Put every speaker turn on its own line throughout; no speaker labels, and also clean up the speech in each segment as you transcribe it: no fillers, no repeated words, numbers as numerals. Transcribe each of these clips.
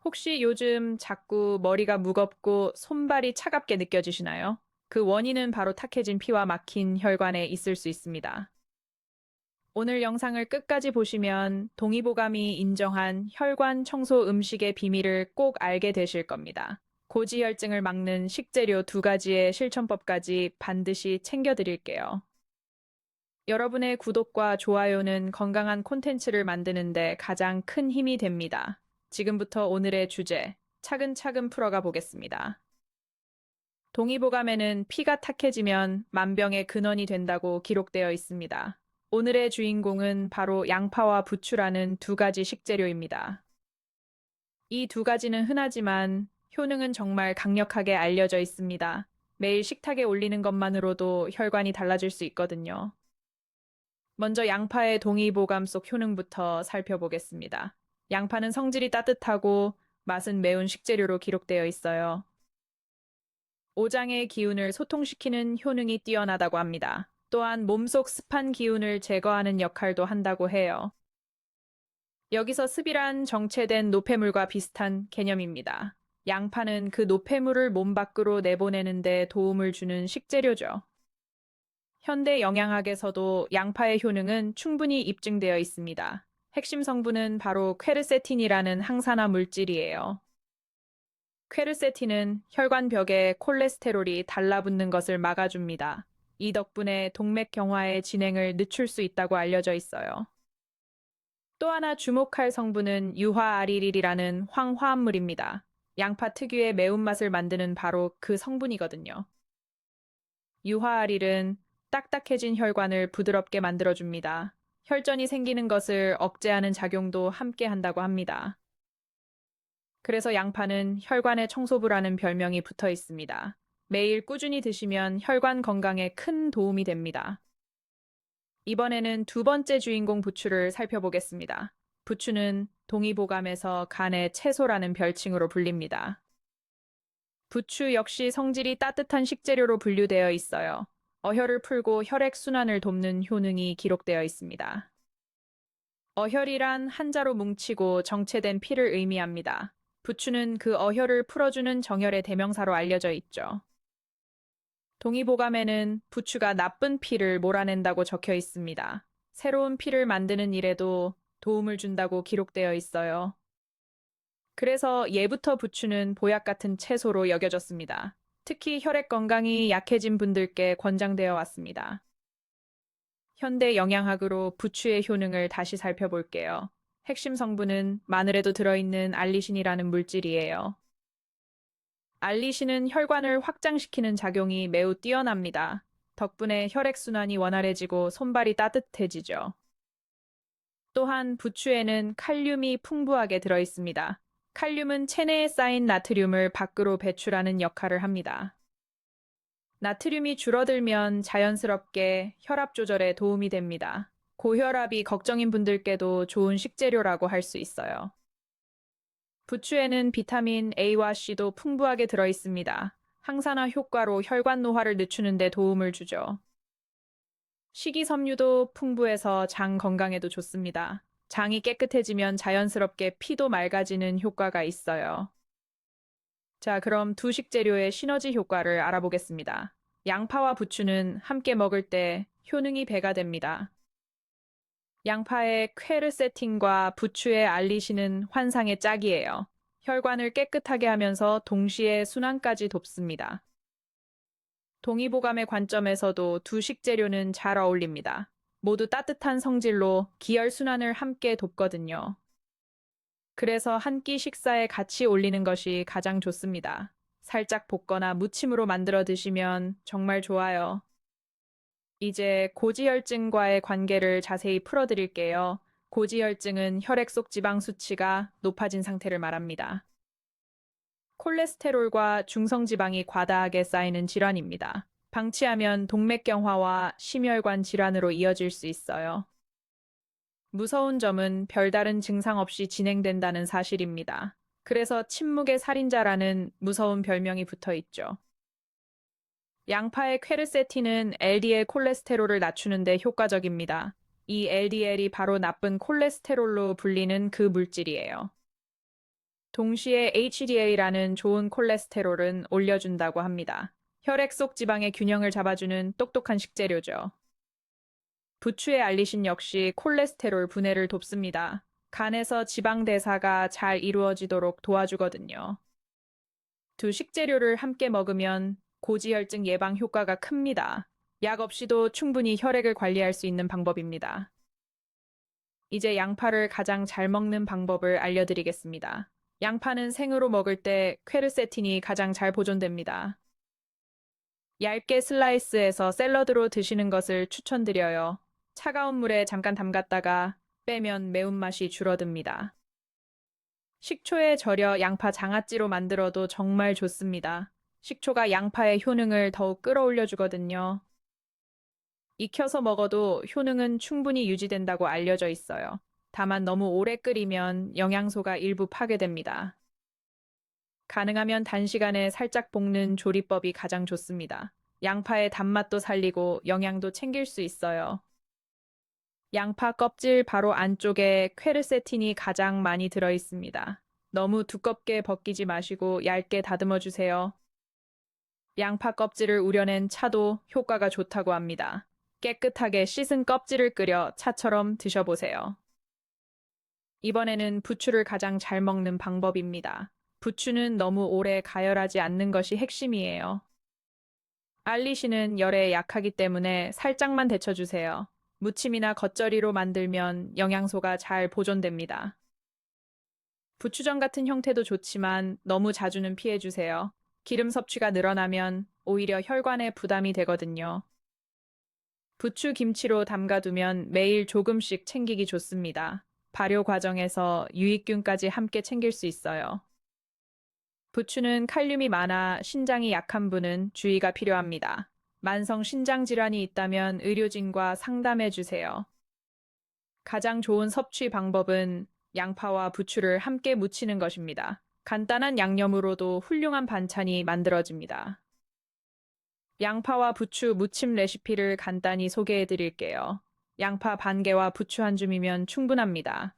혹시 요즘 자꾸 머리가 무겁고 손발이 차갑게 느껴지시나요? 그 원인은 바로 탁해진 피와 막힌 혈관에 있을 수 있습니다. 오늘 영상을 끝까지 보시면 동의보감이 인정한 혈관 청소 음식의 비밀을 꼭 알게 되실 겁니다. 고지혈증을 막는 식재료 두 가지의 실천법까지 반드시 챙겨드릴게요. 여러분의 구독과 좋아요는 건강한 콘텐츠를 만드는데 가장 큰 힘이 됩니다. 지금부터 오늘의 주제, 차근차근 풀어가 보겠습니다. 동의보감에는 피가 탁해지면 만병의 근원이 된다고 기록되어 있습니다. 오늘의 주인공은 바로 양파와 부추라는 두 가지 식재료입니다. 이 두 가지는 흔하지만 효능은 정말 강력하게 알려져 있습니다. 매일 식탁에 올리는 것만으로도 혈관이 달라질 수 있거든요. 먼저 양파의 동의보감 속 효능부터 살펴보겠습니다. 양파는 성질이 따뜻하고 맛은 매운 식재료로 기록되어 있어요. 오장의 기운을 소통시키는 효능이 뛰어나다고 합니다. 또한 몸속 습한 기운을 제거하는 역할도 한다고 해요. 여기서 습이란 정체된 노폐물과 비슷한 개념입니다. 양파는 그 노폐물을 몸 밖으로 내보내는데 도움을 주는 식재료죠. 현대 영양학에서도 양파의 효능은 충분히 입증되어 있습니다. 핵심 성분은 바로 퀘르세틴이라는 항산화 물질이에요. 퀘르세틴은 혈관벽에 콜레스테롤이 달라붙는 것을 막아줍니다. 이 덕분에 동맥경화의 진행을 늦출 수 있다고 알려져 있어요. 또 하나 주목할 성분은 유화아리릴이라는 황화합물입니다. 양파 특유의 매운맛을 만드는 바로 그 성분이거든요. 유화알일은 딱딱해진 혈관을 부드럽게 만들어줍니다. 혈전이 생기는 것을 억제하는 작용도 함께 한다고 합니다. 그래서 양파는 혈관의 청소부라는 별명이 붙어 있습니다. 매일 꾸준히 드시면 혈관 건강에 큰 도움이 됩니다. 이번에는 두 번째 주인공 부추를 살펴보겠습니다. 부추는 동의보감에서 간의 채소라는 별칭으로 불립니다. 부추 역시 성질이 따뜻한 식재료로 분류되어 있어요. 어혈을 풀고 혈액순환을 돕는 효능이 기록되어 있습니다. 어혈이란 한자로 뭉치고 정체된 피를 의미합니다. 부추는 그 어혈을 풀어주는 정혈의 대명사로 알려져 있죠. 동의보감에는 부추가 나쁜 피를 몰아낸다고 적혀 있습니다. 새로운 피를 만드는 일에도 도움을 준다고 기록되어 있어요. 그래서 예부터 부추는 보약 같은 채소로 여겨졌습니다. 특히 혈액 건강이 약해진 분들께 권장되어 왔습니다. 현대 영양학으로 부추의 효능을 다시 살펴볼게요. 핵심 성분은 마늘에도 들어있는 알리신이라는 물질이에요. 알리신은 혈관을 확장시키는 작용이 매우 뛰어납니다. 덕분에 혈액순환이 원활해지고 손발이 따뜻해지죠. 또한 부추에는 칼륨이 풍부하게 들어있습니다. 칼륨은 체내에 쌓인 나트륨을 밖으로 배출하는 역할을 합니다. 나트륨이 줄어들면 자연스럽게 혈압 조절에 도움이 됩니다. 고혈압이 걱정인 분들께도 좋은 식재료라고 할 수 있어요. 부추에는 비타민 A와 C도 풍부하게 들어 있습니다. 항산화 효과로 혈관 노화를 늦추는 데 도움을 주죠. 식이섬유도 풍부해서 장 건강에도 좋습니다. 장이 깨끗해지면 자연스럽게 피도 맑아지는 효과가 있어요. 자, 그럼 두 식재료의 시너지 효과를 알아보겠습니다. 양파와 부추는 함께 먹을 때 효능이 배가 됩니다. 양파의 퀘르세틴과 부추의 알리신은 환상의 짝이에요. 혈관을 깨끗하게 하면서 동시에 순환까지 돕습니다. 동의보감의 관점에서도 두 식재료는 잘 어울립니다. 모두 따뜻한 성질로 기혈순환을 함께 돕거든요. 그래서 한 끼 식사에 같이 올리는 것이 가장 좋습니다. 살짝 볶거나 무침으로 만들어 드시면 정말 좋아요. 이제 고지혈증과의 관계를 자세히 풀어드릴게요. 고지혈증은 혈액 속 지방 수치가 높아진 상태를 말합니다. 콜레스테롤과 중성지방이 과다하게 쌓이는 질환입니다. 방치하면 동맥경화와 심혈관 질환으로 이어질 수 있어요. 무서운 점은 별다른 증상 없이 진행된다는 사실입니다. 그래서 침묵의 살인자라는 무서운 별명이 붙어 있죠. 양파의 퀘르세틴은 LDL 콜레스테롤을 낮추는 데 효과적입니다. 이 LDL이 바로 나쁜 콜레스테롤로 불리는 그 물질이에요. 동시에 HDL이라는 좋은 콜레스테롤은 올려준다고 합니다. 혈액 속 지방의 균형을 잡아주는 똑똑한 식재료죠. 부추의 알리신 역시 콜레스테롤 분해를 돕습니다. 간에서 지방 대사가 잘 이루어지도록 도와주거든요. 두 식재료를 함께 먹으면 고지혈증 예방 효과가 큽니다. 약 없이도 충분히 혈액을 관리할 수 있는 방법입니다. 이제 양파를 가장 잘 먹는 방법을 알려드리겠습니다. 양파는 생으로 먹을 때 퀘르세틴이 가장 잘 보존됩니다. 얇게 슬라이스해서 샐러드로 드시는 것을 추천드려요. 차가운 물에 잠깐 담갔다가 빼면 매운맛이 줄어듭니다. 식초에 절여 양파 장아찌로 만들어도 정말 좋습니다. 식초가 양파의 효능을 더욱 끌어올려 주거든요. 익혀서 먹어도 효능은 충분히 유지된다고 알려져 있어요. 다만 너무 오래 끓이면 영양소가 일부 파괴됩니다. 가능하면 단시간에 살짝 볶는 조리법이 가장 좋습니다. 양파의 단맛도 살리고 영양도 챙길 수 있어요. 양파 껍질 바로 안쪽에 퀘르세틴이 가장 많이 들어 있습니다. 너무 두껍게 벗기지 마시고 얇게 다듬어 주세요. 양파 껍질을 우려낸 차도 효과가 좋다고 합니다. 깨끗하게 씻은 껍질을 끓여 차처럼 드셔보세요. 이번에는 부추를 가장 잘 먹는 방법입니다. 부추는 너무 오래 가열하지 않는 것이 핵심이에요. 알리시는 열에 약하기 때문에 살짝만 데쳐주세요. 무침이나 겉절이로 만들면 영양소가 잘 보존됩니다. 부추전 같은 형태도 좋지만 너무 자주는 피해주세요. 기름 섭취가 늘어나면 오히려 혈관에 부담이 되거든요. 부추 김치로 담가두면 매일 조금씩 챙기기 좋습니다. 발효 과정에서 유익균까지 함께 챙길 수 있어요. 부추는 칼륨이 많아 신장이 약한 분은 주의가 필요합니다. 만성 신장 질환이 있다면 의료진과 상담해 주세요. 가장 좋은 섭취 방법은 양파와 부추를 함께 무치는 것입니다. 간단한 양념으로도 훌륭한 반찬이 만들어집니다. 양파와 부추 무침 레시피를 간단히 소개해 드릴게요. 양파 반 개와 부추 한 줌이면 충분합니다.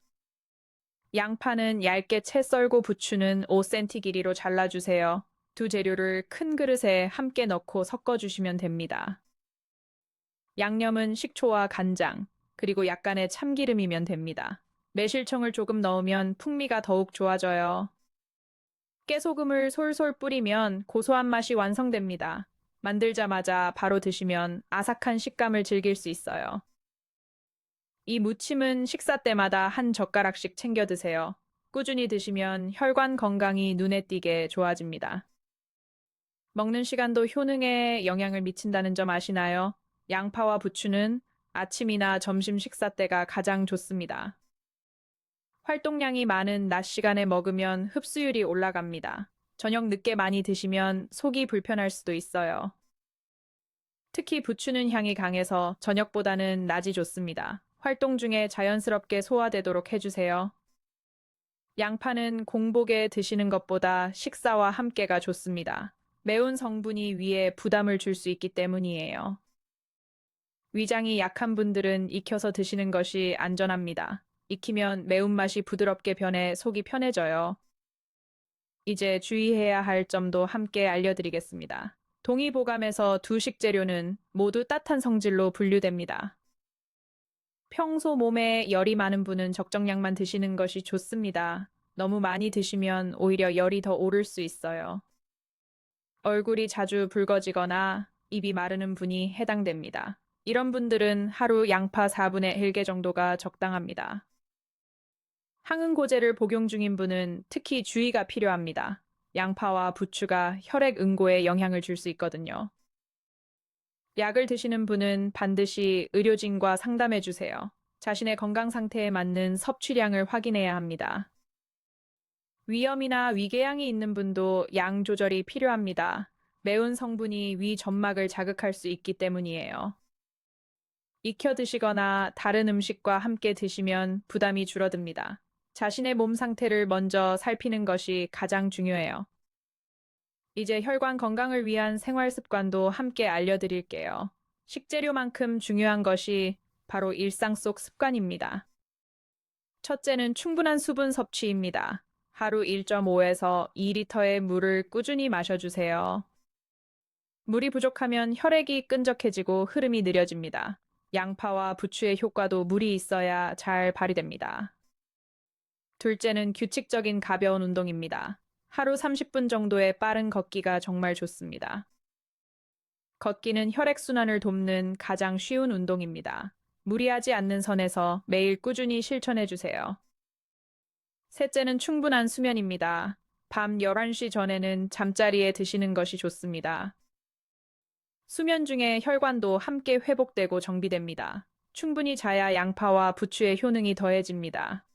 양파는 얇게 채 썰고 부추는 5cm 길이로 잘라주세요. 두 재료를 큰 그릇에 함께 넣고 섞어주시면 됩니다. 양념은 식초와 간장, 그리고 약간의 참기름이면 됩니다. 매실청을 조금 넣으면 풍미가 더욱 좋아져요. 깨소금을 솔솔 뿌리면 고소한 맛이 완성됩니다. 만들자마자 바로 드시면 아삭한 식감을 즐길 수 있어요. 이 무침은 식사 때마다 한 젓가락씩 챙겨 드세요. 꾸준히 드시면 혈관 건강이 눈에 띄게 좋아집니다. 먹는 시간도 효능에 영향을 미친다는 점 아시나요? 양파와 부추는 아침이나 점심 식사 때가 가장 좋습니다. 활동량이 많은 낮 시간에 먹으면 흡수율이 올라갑니다. 저녁 늦게 많이 드시면 속이 불편할 수도 있어요. 특히 부추는 향이 강해서 저녁보다는 낮이 좋습니다. 활동 중에 자연스럽게 소화되도록 해주세요. 양파는 공복에 드시는 것보다 식사와 함께가 좋습니다. 매운 성분이 위에 부담을 줄 수 있기 때문이에요. 위장이 약한 분들은 익혀서 드시는 것이 안전합니다. 익히면 매운맛이 부드럽게 변해 속이 편해져요. 이제 주의해야 할 점도 함께 알려드리겠습니다. 동의보감에서 두 식재료는 모두 따뜻한 성질로 분류됩니다. 평소 몸에 열이 많은 분은 적정량만 드시는 것이 좋습니다. 너무 많이 드시면 오히려 열이 더 오를 수 있어요. 얼굴이 자주 붉어지거나 입이 마르는 분이 해당됩니다. 이런 분들은 하루 양파 4분의 1개 정도가 적당합니다. 항응고제를 복용 중인 분은 특히 주의가 필요합니다. 양파와 부추가 혈액 응고에 영향을 줄 수 있거든요. 약을 드시는 분은 반드시 의료진과 상담해 주세요. 자신의 건강 상태에 맞는 섭취량을 확인해야 합니다. 위염이나 위궤양이 있는 분도 양 조절이 필요합니다. 매운 성분이 위 점막을 자극할 수 있기 때문이에요. 익혀 드시거나 다른 음식과 함께 드시면 부담이 줄어듭니다. 자신의 몸 상태를 먼저 살피는 것이 가장 중요해요. 이제 혈관 건강을 위한 생활 습관도 함께 알려드릴게요. 식재료만큼 중요한 것이 바로 일상 속 습관입니다. 첫째는 충분한 수분 섭취입니다. 하루 1.5에서 2리터의 물을 꾸준히 마셔주세요. 물이 부족하면 혈액이 끈적해지고 흐름이 느려집니다. 양파와 부추의 효과도 물이 있어야 잘 발휘됩니다. 둘째는 규칙적인 가벼운 운동입니다. 하루 30분 정도의 빠른 걷기가 정말 좋습니다. 걷기는 혈액순환을 돕는 가장 쉬운 운동입니다. 무리하지 않는 선에서 매일 꾸준히 실천해 주세요. 셋째는 충분한 수면입니다. 밤 11시 전에는 잠자리에 드시는 것이 좋습니다. 수면 중에 혈관도 함께 회복되고 정비됩니다. 충분히 자야 양파와 부추의 효능이 더해집니다.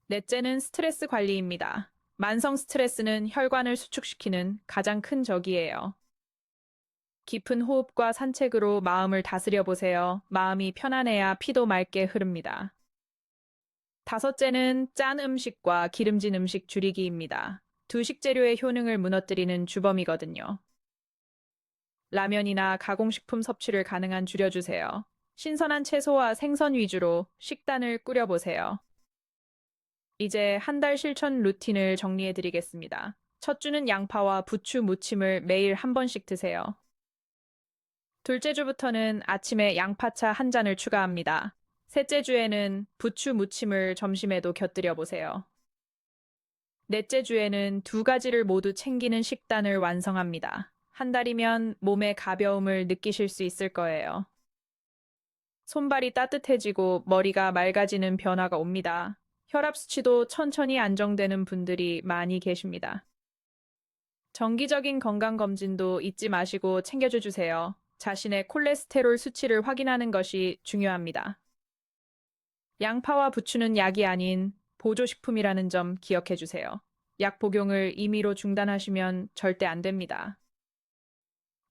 넷째는 스트레스 관리입니다. 만성 스트레스는 혈관을 수축시키는 가장 큰 적이에요. 깊은 호흡과 산책으로 마음을 다스려 보세요. 마음이 편안해야 피도 맑게 흐릅니다. 다섯째는 짠 음식과 기름진 음식 줄이기입니다. 두 식재료의 효능을 무너뜨리는 주범이거든요. 라면이나 가공식품 섭취를 가능한 줄여주세요. 신선한 채소와 생선 위주로 식단을 꾸려보세요. 이제 한 달 실천 루틴을 정리해 드리겠습니다. 첫 주는 양파와 부추 무침을 매일 한 번씩 드세요. 둘째 주부터는 아침에 양파차 한 잔을 추가합니다. 셋째 주에는 부추 무침을 점심에도 곁들여 보세요. 넷째 주에는 두 가지를 모두 챙기는 식단을 완성합니다. 한 달이면 몸의 가벼움을 느끼실 수 있을 거예요. 손발이 따뜻해지고 머리가 맑아지는 변화가 옵니다. 혈압 수치도 천천히 안정되는 분들이 많이 계십니다. 정기적인 건강검진도 잊지 마시고 챙겨줘 주세요. 자신의 콜레스테롤 수치를 확인하는 것이 중요합니다. 양파와 부추는 약이 아닌 보조식품이라는 점 기억해 주세요. 약 복용을 임의로 중단하시면 절대 안 됩니다.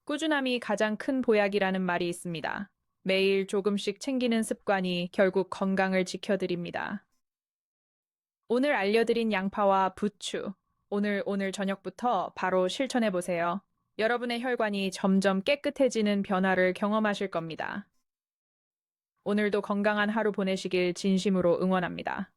꾸준함이 가장 큰 보약이라는 말이 있습니다. 매일 조금씩 챙기는 습관이 결국 건강을 지켜드립니다. 오늘 알려드린 양파와 부추, 오늘 저녁부터 바로 실천해 보세요. 여러분의 혈관이 점점 깨끗해지는 변화를 경험하실 겁니다. 오늘도 건강한 하루 보내시길 진심으로 응원합니다.